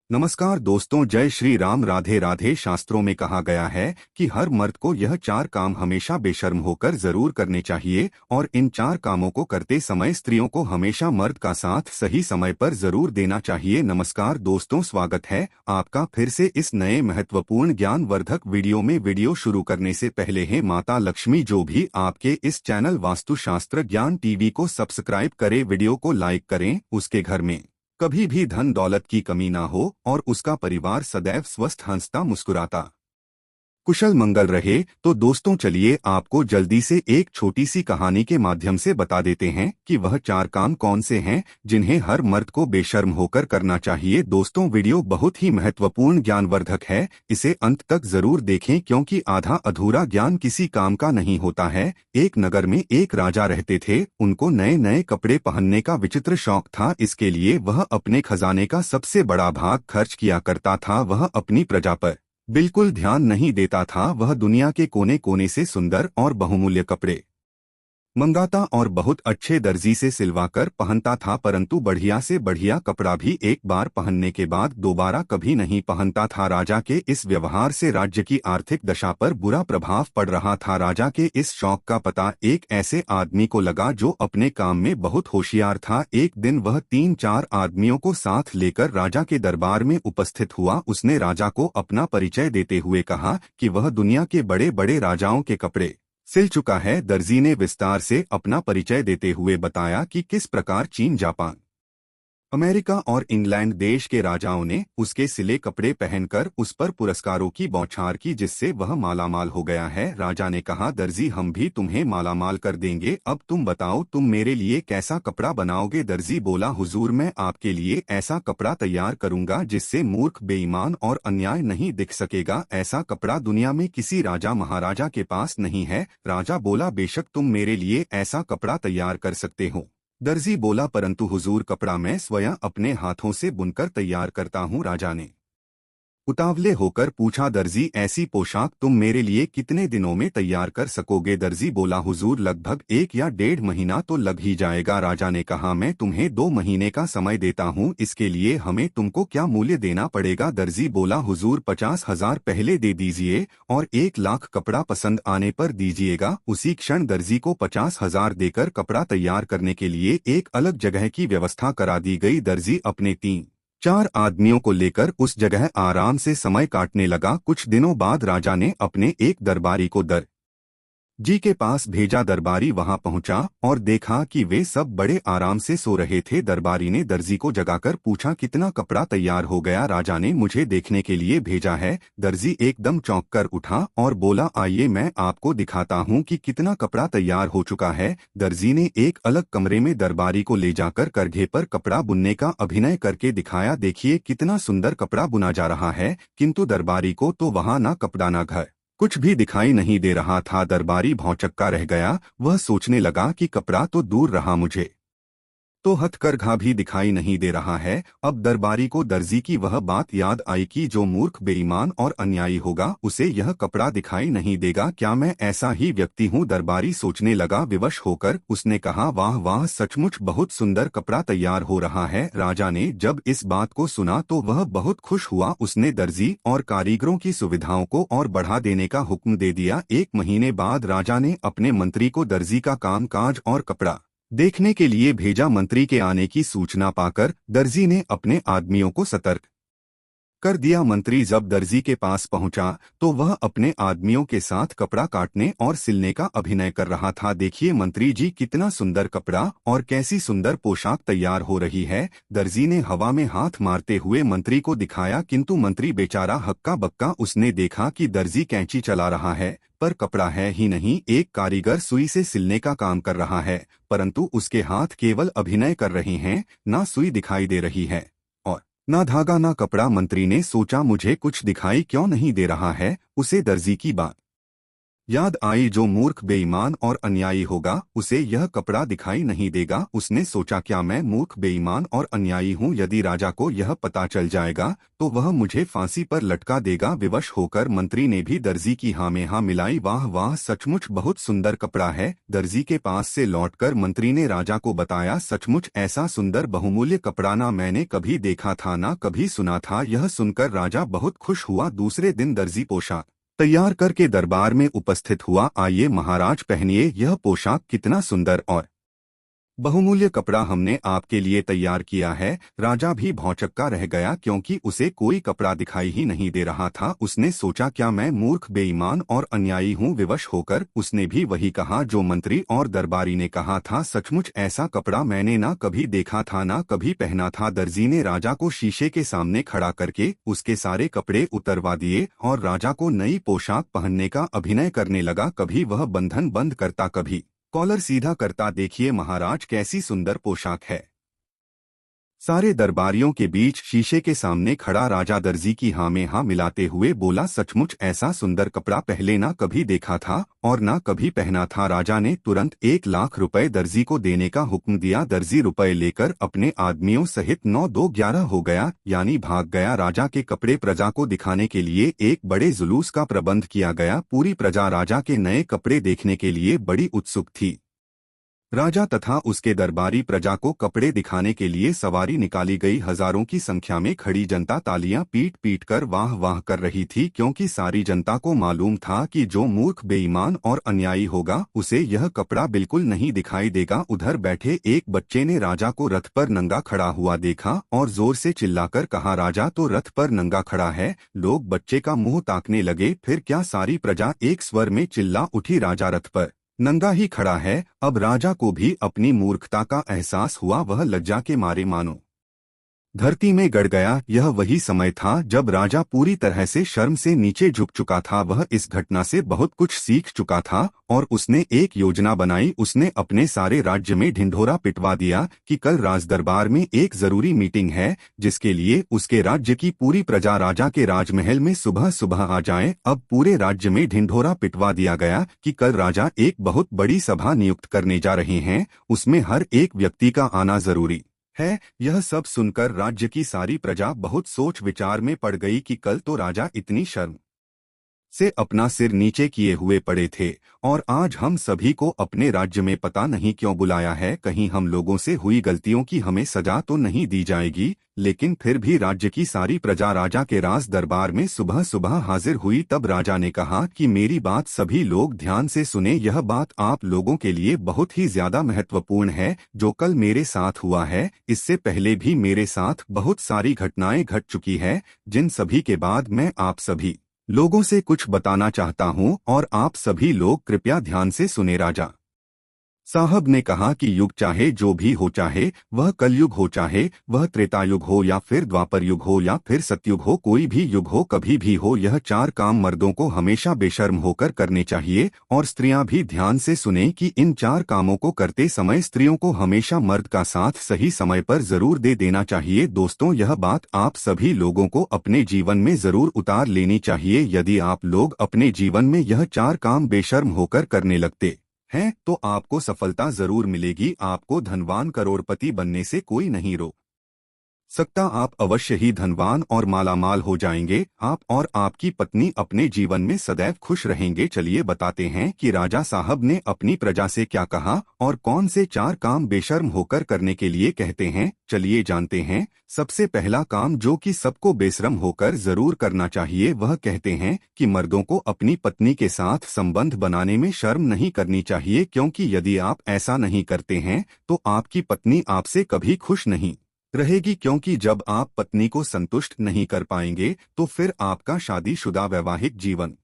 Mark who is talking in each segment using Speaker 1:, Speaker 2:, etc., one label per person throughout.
Speaker 1: नमस्कार दोस्तों, जय श्री राम। राधे राधे। शास्त्रों में कहा गया है कि हर मर्द को यह चार काम हमेशा बेशर्म होकर जरूर करने चाहिए और इन चार कामों को करते समय स्त्रियों को हमेशा मर्द का साथ सही समय पर जरूर देना चाहिए। नमस्कार दोस्तों, स्वागत है आपका फिर से इस नए महत्वपूर्ण ज्ञानवर्धक वीडियो में। वीडियो शुरू करने से पहले है माता लक्ष्मी जो भी आपके इस चैनल वास्तुशास्त्र ज्ञान टीवी को सब्सक्राइब करे, वीडियो को लाइक करें, उसके घर में कभी भी धन दौलत की कमी ना हो और उसका परिवार सदैव स्वस्थ हंसता मुस्कुराता कुशल मंगल रहे। तो दोस्तों चलिए आपको जल्दी से एक छोटी सी कहानी के माध्यम से बता देते हैं कि वह चार काम कौन से हैं जिन्हें हर मर्द को बेशर्म होकर करना चाहिए। दोस्तों वीडियो बहुत ही महत्वपूर्ण ज्ञानवर्धक है, इसे अंत तक जरूर देखें क्योंकि आधा अधूरा ज्ञान किसी काम का नहीं होता है। एक नगर में एक राजा रहते थे। उनको नए नए कपड़े पहनने का विचित्र शौक था। इसके लिए वह अपने खजाने का सबसे बड़ा भाग खर्च किया करता था। वह अपनी प्रजा पर बिल्कुल ध्यान नहीं देता था। वह दुनिया के कोने कोने से सुंदर और बहुमूल्य कपड़े मंगाता और बहुत अच्छे दर्जी से सिलवाकर पहनता था, परंतु बढ़िया से बढ़िया कपड़ा भी एक बार पहनने के बाद दोबारा कभी नहीं पहनता था। राजा के इस व्यवहार से राज्य की आर्थिक दशा पर बुरा प्रभाव पड़ रहा था। राजा के इस शौक का पता एक ऐसे आदमी को लगा जो अपने काम में बहुत होशियार था। एक दिन वह 3-4 आदमियों को साथ लेकर राजा के दरबार में उपस्थित हुआ। उसने राजा को अपना परिचय देते हुए कहा कि वह दुनिया के बड़े बड़े राजाओं के कपड़े सिल चुका है। दर्जी ने विस्तार से अपना परिचय देते हुए बताया कि किस प्रकार चीन, जापान, अमेरिका और इंग्लैंड देश के राजाओं ने उसके सिले कपड़े पहनकर उस पर पुरस्कारों की बौछार की, जिससे वह मालामाल हो गया है। राजा ने कहा, दर्जी हम भी तुम्हें मालामाल कर देंगे। अब तुम बताओ तुम मेरे लिए कैसा कपड़ा बनाओगे। दर्जी बोला, हुजूर मैं आपके लिए ऐसा कपड़ा तैयार करूंगा जिससे मूर्ख, बेईमान और अन्याय नहीं दिख सकेगा। ऐसा कपड़ा दुनिया में किसी राजा महाराजा के पास नहीं है। राजा बोला, बेशक तुम मेरे लिए ऐसा कपड़ा तैयार कर सकते हो। दर्जी बोला, परंतु हुजूर कपड़ा मैं स्वयं अपने हाथों से बुनकर तैयार करता हूँ। राजा ने उतावले होकर पूछा, दर्जी ऐसी पोशाक तुम मेरे लिए कितने दिनों में तैयार कर सकोगे। दर्जी बोला, हुजूर लगभग 1 या 1.5 महीना तो लग ही जाएगा। राजा ने कहा, मैं तुम्हें 2 महीने का समय देता हूँ, इसके लिए हमें तुमको क्या मूल्य देना पड़ेगा। दर्जी बोला, हुजूर 50,000 पहले दे दीजिए और 1 लाख कपड़ा पसंद आने पर दीजिएगा। उसी क्षण दर्जी को 50,000 देकर कपड़ा तैयार करने के लिए एक अलग जगह की व्यवस्था करा दी गई। दर्जी अपने 3-4 आदमियों को लेकर उस जगह आराम से समय काटने लगा। कुछ दिनों बाद राजा ने अपने एक दरबारी को जी के पास भेजा। दरबारी वहां पहुंचा और देखा कि वे सब बड़े आराम से सो रहे थे। दरबारी ने दर्जी को जगाकर पूछा, कितना कपड़ा तैयार हो गया। राजा ने मुझे देखने के लिए भेजा है। दर्जी एकदम चौंक कर उठा और बोला, आइए मैं आपको दिखाता हूं कि कितना कपड़ा तैयार हो चुका है। दर्जी ने एक अलग कमरे में दरबारी को ले जाकर करघे पर कपड़ा बुनने का अभिनय करके दिखाया। देखिए कितना सुंदर कपड़ा बुना जा रहा है। किंतु दरबारी को तो वहां ना कपड़ा ना घर कुछ भी दिखाई नहीं दे रहा था। दरबारी भौंचक्का रह गया। वह सोचने लगा कि कपड़ा तो दूर रहा, मुझे तो हथकरघा भी दिखाई नहीं दे रहा है। अब दरबारी को दर्जी की वह बात याद आई कि जो मूर्ख, बेईमान और अन्यायी होगा उसे यह कपड़ा दिखाई नहीं देगा। क्या मैं ऐसा ही व्यक्ति हूँ। दरबारी सोचने लगा। विवश होकर उसने कहा, वाह वाह, सचमुच बहुत सुंदर कपड़ा तैयार हो रहा है। राजा ने जब इस बात को सुना तो वह बहुत खुश हुआ। उसने दर्जी और कारीगरों की सुविधाओं को और बढ़ा देने का हुक्म दे दिया। 1 महीने बाद राजा ने अपने मंत्री को दर्जी का काम काज और कपड़ा देखने के लिए भेजा। मंत्री के आने की सूचना पाकर दर्जी ने अपने आदमियों को सतर्क कर दिया। मंत्री जब दर्जी के पास पहुंचा तो वह अपने आदमियों के साथ कपड़ा काटने और सिलने का अभिनय कर रहा था। देखिए मंत्री जी, कितना सुंदर कपड़ा और कैसी सुंदर पोशाक तैयार हो रही है। दर्जी ने हवा में हाथ मारते हुए मंत्री को दिखाया, किंतु मंत्री बेचारा हक्का बक्का। उसने देखा कि दर्जी कैंची चला रहा है पर कपड़ा है ही नहीं। एक कारीगर सुई से सिलने का काम कर रहा है, परंतु उसके हाथ केवल अभिनय कर रहे हैं, ना सुई दिखाई दे रही है और ना धागा ना कपड़ा। मंत्री ने सोचा, मुझे कुछ दिखाई क्यों नहीं दे रहा है। उसे दर्जी की बात याद आई जो मूर्ख बेईमान और अन्यायी होगा उसे यह कपड़ा दिखाई नहीं देगा। उसने सोचा क्या मैं मूर्ख बेईमान और अन्यायी हूँ, यदि राजा को यह पता चल जाएगा तो वह मुझे फांसी पर लटका देगा। विवश होकर मंत्री ने भी दर्जी की हाँ में हाँ मिलाई। वाह वाह, सचमुच बहुत सुंदर कपड़ा है। दर्जी के पास से लौटकर मंत्री ने राजा को बताया, सचमुच ऐसा सुंदर बहुमूल्य कपड़ा ना मैंने कभी देखा था ना कभी सुना था। यह सुनकर राजा बहुत खुश हुआ। दूसरे दिन दर्जी पोशाक तैयार करके दरबार में उपस्थित हुआ। आइए महाराज, पहनिए यह पोशाक, कितना सुंदर और बहुमूल्य कपड़ा हमने आपके लिए तैयार किया है। राजा भी भौंचक्का रह गया क्योंकि उसे कोई कपड़ा दिखाई ही नहीं दे रहा था। उसने सोचा क्या मैं मूर्ख बेईमान और अन्यायी हूँ। विवश होकर उसने भी वही कहा जो मंत्री और दरबारी ने कहा था। सचमुच ऐसा कपड़ा मैंने ना कभी देखा था ना कभी पहना था। दर्जी ने राजा को शीशे के सामने खड़ा करके उसके सारे कपड़े उतरवा दिए और राजा को नई पोशाक पहनने का अभिनय करने लगा। कभी वह बंधन बंद करता, कभी कॉलर सीधा करता। देखिए महाराज कैसी सुंदर पोशाक है। सारे दरबारियों के बीच शीशे के सामने खड़ा राजा दर्जी की हाँ में हाँ मिलाते हुए बोला, सचमुच ऐसा सुंदर कपड़ा पहले ना कभी देखा था और ना कभी पहना था। राजा ने तुरंत 1 लाख रुपए दर्जी को देने का हुक्म दिया। दर्जी रुपए लेकर अपने आदमियों सहित 9-2-11 हो गया, यानी भाग गया। राजा के कपड़े प्रजा को दिखाने के लिए एक बड़े जुलूस का प्रबंध किया गया। पूरी प्रजा राजा के नए कपड़े देखने के लिए बड़ी उत्सुक थी। राजा तथा उसके दरबारी प्रजा को कपड़े दिखाने के लिए सवारी निकाली गई। हजारों की संख्या में खड़ी जनता तालियां पीट पीट कर वाह वाह कर रही थी, क्योंकि सारी जनता को मालूम था कि जो मूर्ख बेईमान और अन्यायी होगा उसे यह कपड़ा बिल्कुल नहीं दिखाई देगा। उधर बैठे एक बच्चे ने राजा को रथ पर नंगा खड़ा हुआ देखा और जोर से चिल्लाकर कहा, राजा तो रथ पर नंगा खड़ा है। लोग बच्चे का मुंह ताकने लगे। फिर क्या सारी प्रजा एक स्वर में चिल्ला उठी, राजा रथ पर नंगा ही खड़ा है। अब राजा को भी अपनी मूर्खता का एहसास हुआ। वह लज्जा के मारे मानो धरती में गड़ गया। यह वही समय था जब राजा पूरी तरह से शर्म से नीचे झुक चुका था। वह इस घटना से बहुत कुछ सीख चुका था और उसने एक योजना बनाई। उसने अपने सारे राज्य में ढिंढोरा पिटवा दिया कि कल राजदरबार में एक जरूरी मीटिंग है, जिसके लिए उसके राज्य की पूरी प्रजा राजा के राजमहल में सुबह सुबह आ जाए। अब पूरे राज्य में ढिंढोरा पिटवा दिया गया कि कल राजा एक बहुत बड़ी सभा नियुक्त करने जा रहे हैं, उसमें हर एक व्यक्ति का आना जरूरी है। यह सब सुनकर राज्य की सारी प्रजा बहुत सोच विचार में पड़ गई कि कल तो राजा इतनी शर्म से अपना सिर नीचे किए हुए पड़े थे और आज हम सभी को अपने राज्य में पता नहीं क्यों बुलाया है। कहीं हम लोगों से हुई गलतियों की हमें सजा तो नहीं दी जाएगी। लेकिन फिर भी राज्य की सारी प्रजा राजा के राज दरबार में सुबह सुबह हाजिर हुई। तब राजा ने कहा कि मेरी बात सभी लोग ध्यान से सुने। यह बात आप लोगों के लिए बहुत ही ज्यादा महत्वपूर्ण है। जो कल मेरे साथ हुआ है, इससे पहले भी मेरे साथ बहुत सारी घटनाएं घट चुकी है, जिन सभी के बाद मैं आप सभी लोगों से कुछ बताना चाहता हूं और आप सभी लोग कृपया ध्यान से सुने। राजा साहब ने कहा कि युग चाहे जो भी हो, चाहे वह कलयुग हो, चाहे वह त्रेतायुग हो या फिर द्वापर युग हो या फिर सतयुग हो, कोई भी युग हो, कभी भी हो, यह 4 काम मर्दों को हमेशा बेशर्म होकर करने चाहिए। और स्त्रियां भी ध्यान से सुने कि इन 4 कामों को करते समय स्त्रियों को हमेशा मर्द का साथ सही समय पर जरूर दे देना चाहिए। दोस्तों, यह बात आप सभी लोगों को अपने जीवन में जरूर उतार लेनी चाहिए। यदि आप लोग अपने जीवन में यह 4 काम बेशर्म होकर करने लगते हैं तो आपको सफलता जरूर मिलेगी। आपको धनवान करोड़पति बनने से कोई नहीं रोक सकता। आप अवश्य ही धनवान और मालामाल हो जाएंगे। आप और आपकी पत्नी अपने जीवन में सदैव खुश रहेंगे। चलिए बताते हैं कि राजा साहब ने अपनी प्रजा से क्या कहा और कौन से 4 काम बेशर्म होकर करने के लिए कहते हैं। चलिए जानते हैं। सबसे पहला काम जो कि सबको बेशर्म होकर जरूर करना चाहिए, वह कहते हैं कि मर्दों को अपनी पत्नी के साथ संबंध बनाने में शर्म नहीं करनी चाहिए, क्योंकि यदि आप ऐसा नहीं करते हैं तो आपकी पत्नी आपसे कभी खुश नहीं रहेगी। क्योंकि जब आप पत्नी को संतुष्ट नहीं कर पाएंगे तो फिर आपका शादीशुदा वैवाहिक जीवन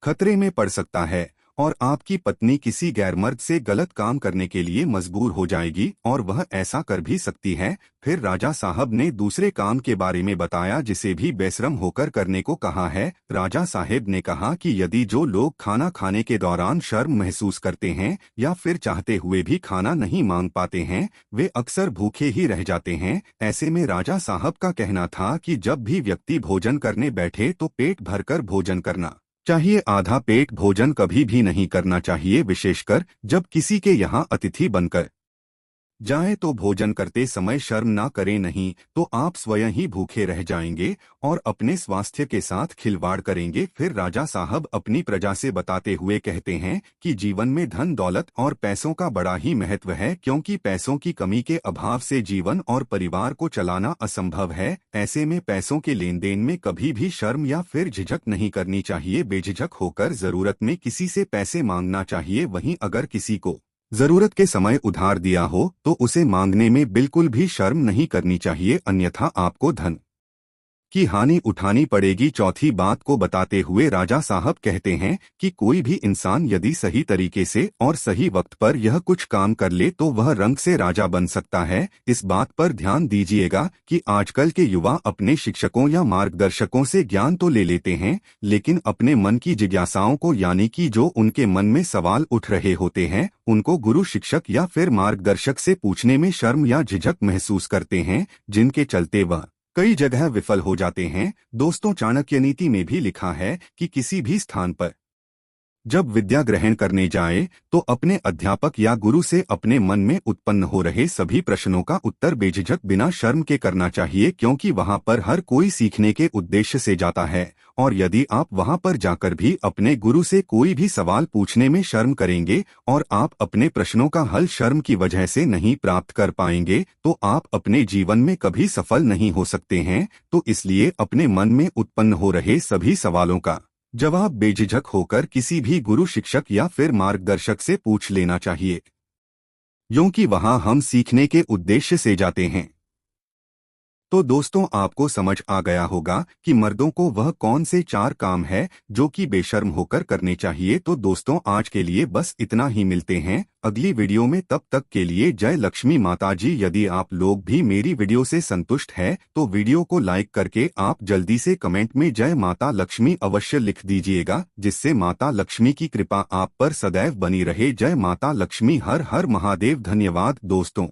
Speaker 1: खतरे में पड़ सकता है और आपकी पत्नी किसी गैर मर्द से गलत काम करने के लिए मजबूर हो जाएगी और वह ऐसा कर भी सकती है। फिर राजा साहब ने दूसरे काम के बारे में बताया जिसे भी बेशर्म होकर करने को कहा है। राजा साहब ने कहा कि यदि जो लोग खाना खाने के दौरान शर्म महसूस करते हैं या फिर चाहते हुए भी खाना नहीं मांग पाते हैं, वे अक्सर भूखे ही रह जाते हैं। ऐसे में राजा साहब का कहना था कि जब भी व्यक्ति भोजन करने बैठे तो पेट भरकर भोजन करना चाहिए। आधा पेट भोजन कभी भी नहीं करना चाहिए, विशेषकर जब किसी के यहाँ अतिथि बनकर जाए तो भोजन करते समय शर्म ना करें, नहीं तो आप स्वयं ही भूखे रह जाएंगे और अपने स्वास्थ्य के साथ खिलवाड़ करेंगे। फिर राजा साहब अपनी प्रजा से बताते हुए कहते हैं कि जीवन में धन दौलत और पैसों का बड़ा ही महत्व है, क्योंकि पैसों की कमी के अभाव से जीवन और परिवार को चलाना असंभव है। ऐसे में पैसों के लेन देन में कभी भी शर्म या फिर झिझक नहीं करनी चाहिए। बेझिझक होकर जरूरत में किसी से पैसे मांगना चाहिए। वहीं अगर किसी को जरूरत के समय उधार दिया हो तो उसे मांगने में बिल्कुल भी शर्म नहीं करनी चाहिए, अन्यथा आपको धन की हानि उठानी पड़ेगी। चौथी बात को बताते हुए राजा साहब कहते हैं कि कोई भी इंसान यदि सही तरीके से और सही वक्त पर यह कुछ काम कर ले तो वह रंग से राजा बन सकता है। इस बात पर ध्यान दीजिएगा कि आजकल के युवा अपने शिक्षकों या मार्गदर्शकों से ज्ञान तो ले लेते हैं, लेकिन अपने मन की जिज्ञासाओं को, यानी कि जो उनके मन में सवाल उठ रहे होते हैं, उनको गुरु शिक्षक या फिर मार्गदर्शक से पूछने में शर्म या झिझक महसूस करते हैं, जिनके चलते वह कई जगह विफल हो जाते हैं। दोस्तों, चाणक्य नीति में भी लिखा है कि किसी भी स्थान पर जब विद्या ग्रहण करने जाए तो अपने अध्यापक या गुरु से अपने मन में उत्पन्न हो रहे सभी प्रश्नों का उत्तर बेझिझक बिना शर्म के करना चाहिए, क्योंकि वहां पर हर कोई सीखने के उद्देश्य से जाता है। और यदि आप वहां पर जाकर भी अपने गुरु से कोई भी सवाल पूछने में शर्म करेंगे और आप अपने प्रश्नों का हल शर्म की वजह से नहीं प्राप्त कर पाएंगे तो आप अपने जीवन में कभी सफल नहीं हो सकते हैं। तो इसलिए अपने मन में उत्पन्न हो रहे सभी सवालों का जवाब बेझिझक होकर किसी भी गुरु शिक्षक या फिर मार्गदर्शक से पूछ लेना चाहिए, क्योंकि वहां हम सीखने के उद्देश्य से जाते हैं। तो दोस्तों, आपको समझ आ गया होगा कि मर्दों को वह कौन से 4 काम है जो कि बेशर्म होकर करने चाहिए। तो दोस्तों, आज के लिए बस इतना ही। मिलते हैं अगली वीडियो में, तब तक के लिए जय लक्ष्मी माता जी। यदि आप लोग भी मेरी वीडियो से संतुष्ट हैं तो वीडियो को लाइक करके आप जल्दी से कमेंट में जय माता लक्ष्मी अवश्य लिख दीजिएगा, जिससे माता लक्ष्मी की कृपा आप पर सदैव बनी रहे। जय माता लक्ष्मी। हर हर महादेव। धन्यवाद दोस्तों।